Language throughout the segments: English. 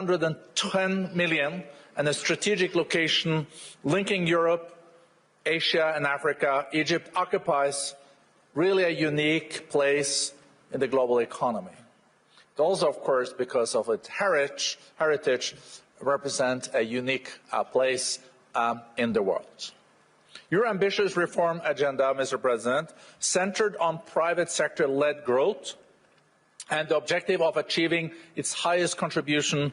110 million and a strategic location linking Europe, Asia and Africa, Egypt occupies really a unique place in the global economy. It also, of course, because of its heritage represents a unique place in the world. Your ambitious reform agenda, Mr. President, centered on private sector-led growth and the objective of achieving its highest contribution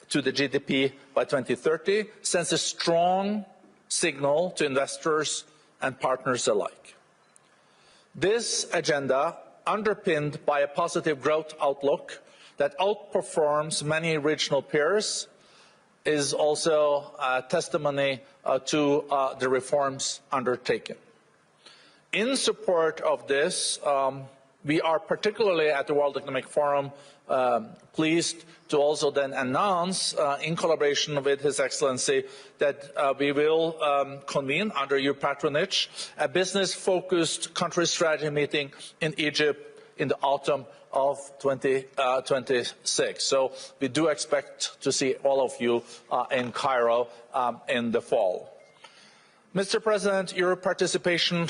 to the GDP by 2030 sends a strong signal to investors and partners alike. This agenda, underpinned by a positive growth outlook that outperforms many regional peers, is also a testimony to the reforms undertaken. In support of this, we are particularly at the World Economic Forum pleased to also then announce, in collaboration with His Excellency, that we will convene under your patronage a business-focused country strategy meeting in Egypt in the autumn of 2026. So we do expect to see all of you in Cairo in the fall. Mr. President, your participation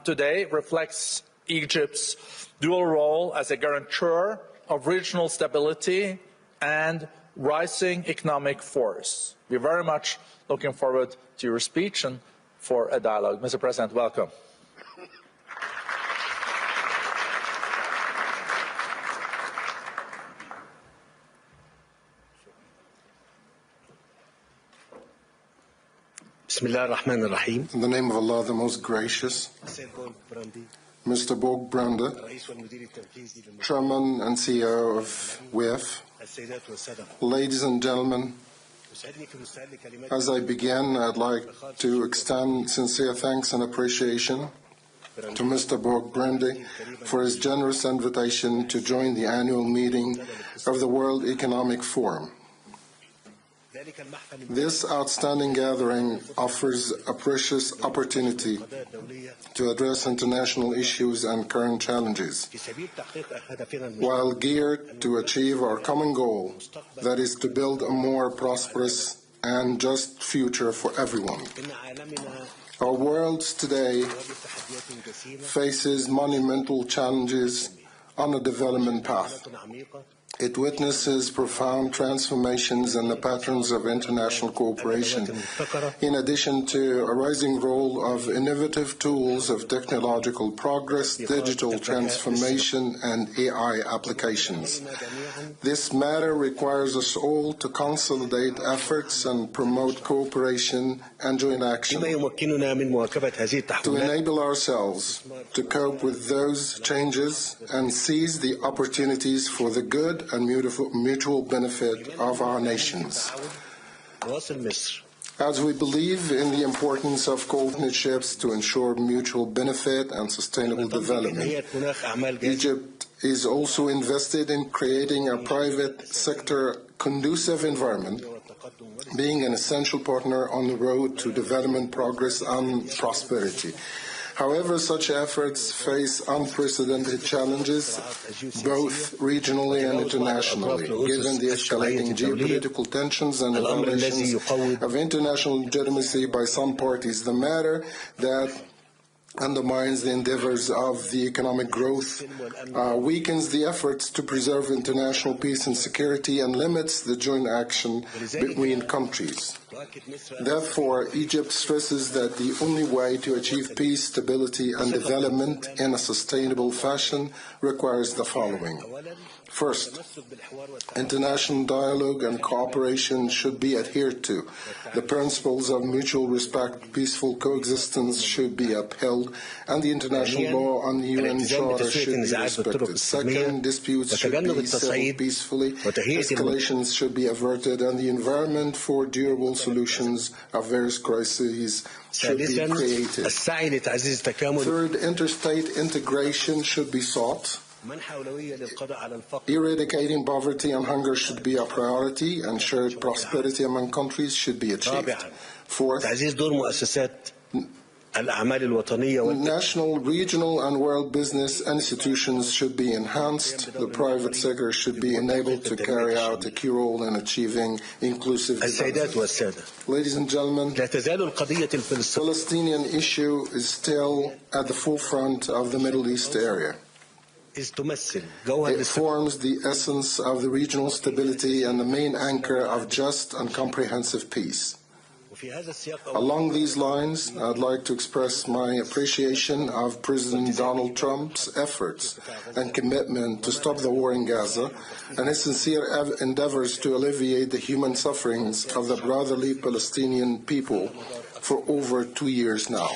today reflects Egypt's dual role as a guarantor of regional stability and rising economic force. We're very much looking forward to your speech and for a dialogue. Mr. President, welcome. In the name of Allah, the most gracious, Mr. Borg Brande, Chairman and CEO of WEF, ladies and gentlemen, as I begin, I'd like to extend sincere thanks and appreciation to Mr. Borg Brande for his generous invitation to join the annual meeting of the World Economic Forum. This outstanding gathering offers a precious opportunity to address international issues and current challenges, while geared to achieve our common goal, that is to build a more prosperous and just future for everyone. Our world today faces monumental challenges on a development path. It witnesses profound transformations in the patterns of international cooperation, in addition to a rising role of innovative tools of technological progress, digital transformation, and AI applications. This matter requires us all to consolidate efforts and promote cooperation and joint action to enable ourselves to cope with those changes and seize the opportunities for the good and mutual benefit of our nations. As we believe in the importance of partnerships to ensure mutual benefit and sustainable development, Egypt is also invested in creating a private sector conducive environment, being an essential partner on the road to development, progress, and prosperity. However, such efforts face unprecedented challenges, both regionally and internationally, given the escalating geopolitical tensions and violations of international legitimacy by some parties. The matter that undermines the endeavors of the economic growth, weakens the efforts to preserve international peace and security, and limits the joint action between countries. Therefore, Egypt stresses that the only way to achieve peace, stability, and development in a sustainable fashion requires the following. First, international dialogue and cooperation should be adhered to. The principles of mutual respect, peaceful coexistence should be upheld, and the international law and the UN Charter should be respected. Second, disputes should be settled peacefully, escalations should be averted, and the environment for durable solutions of various crises should be created. Third, interstate integration should be sought. Eradicating poverty and hunger should be a priority, and shared prosperity among countries should be achieved. Fourth, National, regional and world business institutions should be enhanced. The private sector should be enabled to carry out a key role in achieving inclusive development. Ladies and gentlemen, the Palestinian issue is still at the forefront of the Middle East area. It forms the essence of the regional stability and the main anchor of just and comprehensive peace. Along these lines, I'd like to express my appreciation of President Donald Trump's efforts and commitment to stop the war in Gaza and his sincere endeavors to alleviate the human sufferings of the brotherly Palestinian people for over 2 years now.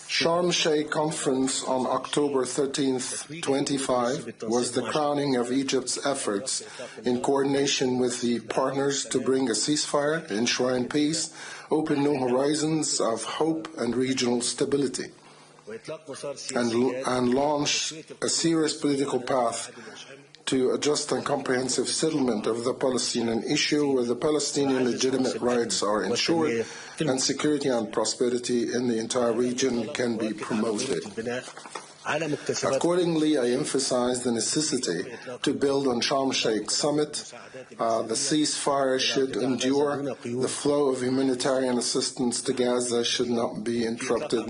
Sharm el-Sheikh Conference on October 13th, 2025 was the crowning of Egypt's efforts in coordination with the partners to bring a ceasefire, enshrine peace, open new horizons of hope and regional stability, and launch a serious political path to a just and comprehensive settlement of the Palestinian issue where the Palestinian legitimate rights are ensured and security and prosperity in the entire region can be promoted. Accordingly, I emphasize the necessity to build on Sharm el-Sheikh summit. The ceasefire should endure. The flow of humanitarian assistance to Gaza should not be interrupted,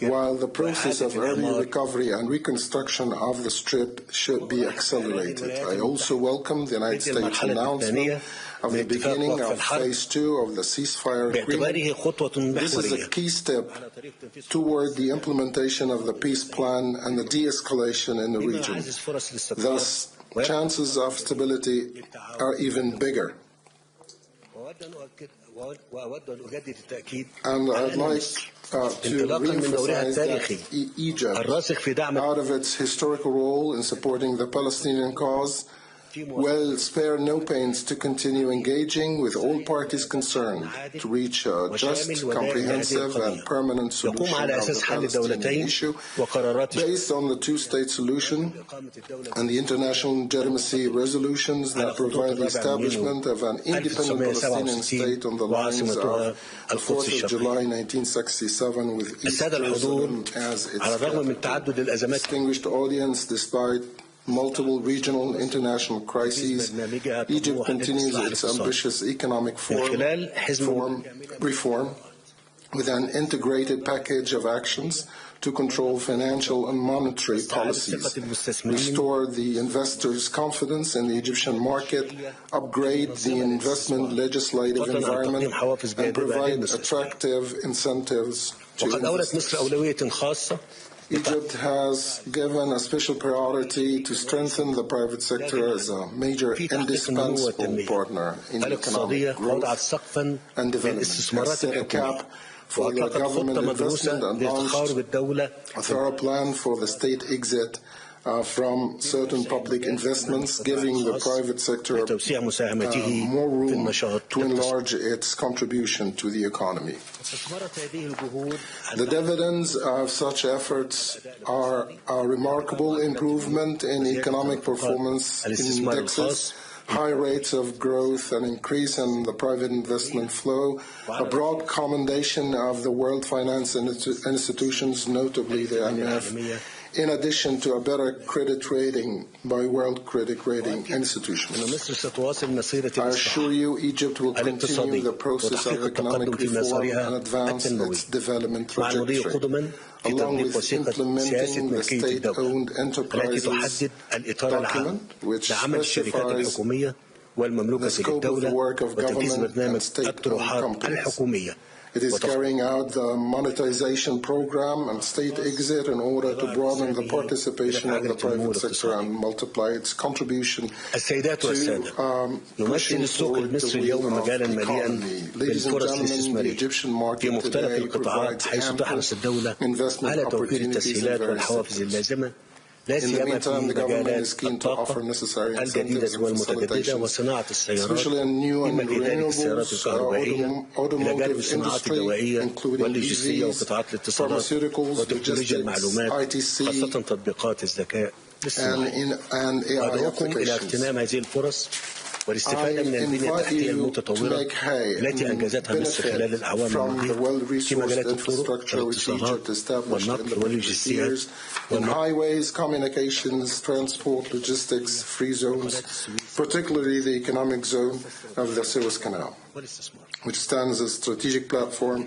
while the process of early recovery and reconstruction of the Strip should be accelerated. I also welcome the United States announcement of the beginning of Phase 2 of the ceasefire agreement. This is a key step toward the implementation of the peace plan and the de-escalation in the region. Thus, chances of stability are even bigger. And I'd like to re-emphasize that Egypt, out of its historical role in supporting the Palestinian cause, will spare no pains to continue engaging with all parties concerned to reach a just, comprehensive and permanent solution of the Palestinian issue based on the two-state solution and the international legitimacy resolutions that provide the establishment of an independent Palestinian state on the lines of the 4th of July 1967 with East Jerusalem as its capital. Distinguished audience, despite multiple regional international crises, Egypt continues its ambitious economic reform with an integrated package of actions to control financial and monetary policies, restore the investors' confidence in the Egyptian market, upgrade the investment legislative environment, and provide attractive incentives to investors. Egypt has given a special priority to strengthen the private sector as a major indispensable partner in economic growth and development. Has set a cap for the government investment and launched a thorough plan for the state exit from certain public investments, giving the private sector more room to enlarge its contribution to the economy. The dividends of such efforts are a remarkable improvement in economic performance indexes, high rates of growth, an increase in the private investment flow, a broad commendation of the world finance institutions, notably the IMF, in addition to a better credit rating by world credit rating institutions. I assure you Egypt will continue the process of economic reform and advance its development trajectory, along with implementing the state-owned enterprises document, which specifies the scope of the work of government and state-owned companies. It is carrying out the monetization program and state exit in order to broaden the participation of the private sector and multiply its contribution to pushing forward the wheel of the economy. Ladies and gentlemen, the Egyptian market today provides ample investment opportunities in various sectors. In the meantime, the government is keen to offer necessary incentives and facilitations, especially in new and renewables, automotive industry, including EVs, pharmaceuticals, logistics, ITC, and AI applications. والاستفادة من البنية التحتية المتطورة التي أنجزتها مصر خلال الأعوام الماضية في مجالات الطرق والاتصالات والنقل واللوجستيات highways, communications, transport, logistics, free zones, particularly the economic zone of the Suez Canal, which stands as a strategic platform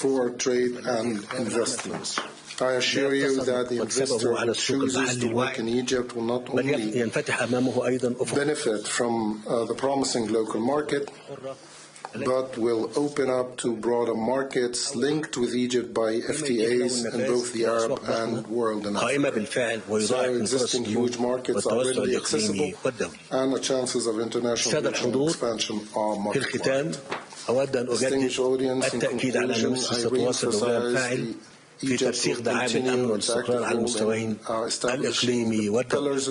for trade and investment. I assure you that the investor who chooses to work in Egypt will not only benefit from the promising local market, but will open up to broader markets linked with Egypt by FTAs in both the Arab and world and Africa. So existing huge markets are readily accessible and the chances of international expansion are multiplied. Distinguished audience, in conclusion, I re-emphasize في ترسيخ دعائم الأمن والاستقرار على المستويين الإقليمي والدولي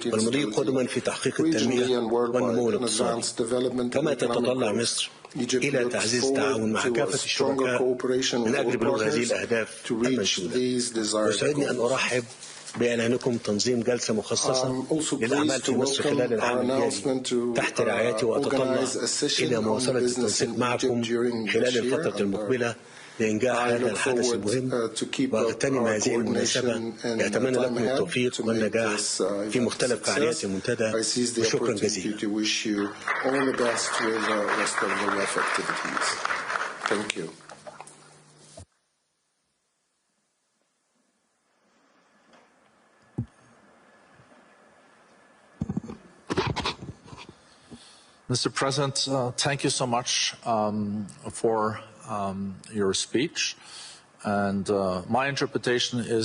والمضي قدما في تحقيق التنمية والنمو الاقتصادي. كما تتطلع مصر إلى تعزيز التعاون مع كافة الشركاء من أجل بلوغ هذه الأهداف المنشودة. يسعدني أن أرحب بإعلانكم تنظيم جلسة مخصصة للأعمال في مصر خلال العام الجاري تحت رعايتي، وأتطلع إلى مواصلة التنسيق معكم خلال الفترة المقبلة لإنجاح هذا الحدث المهم، وأغتنم هذه المناسبة لأتمنى لكم التوفيق والنجاح في مختلف فعاليات المنتدى، وشكرا جزيلا. Mr. President, thank you so much for your speech. And my interpretation is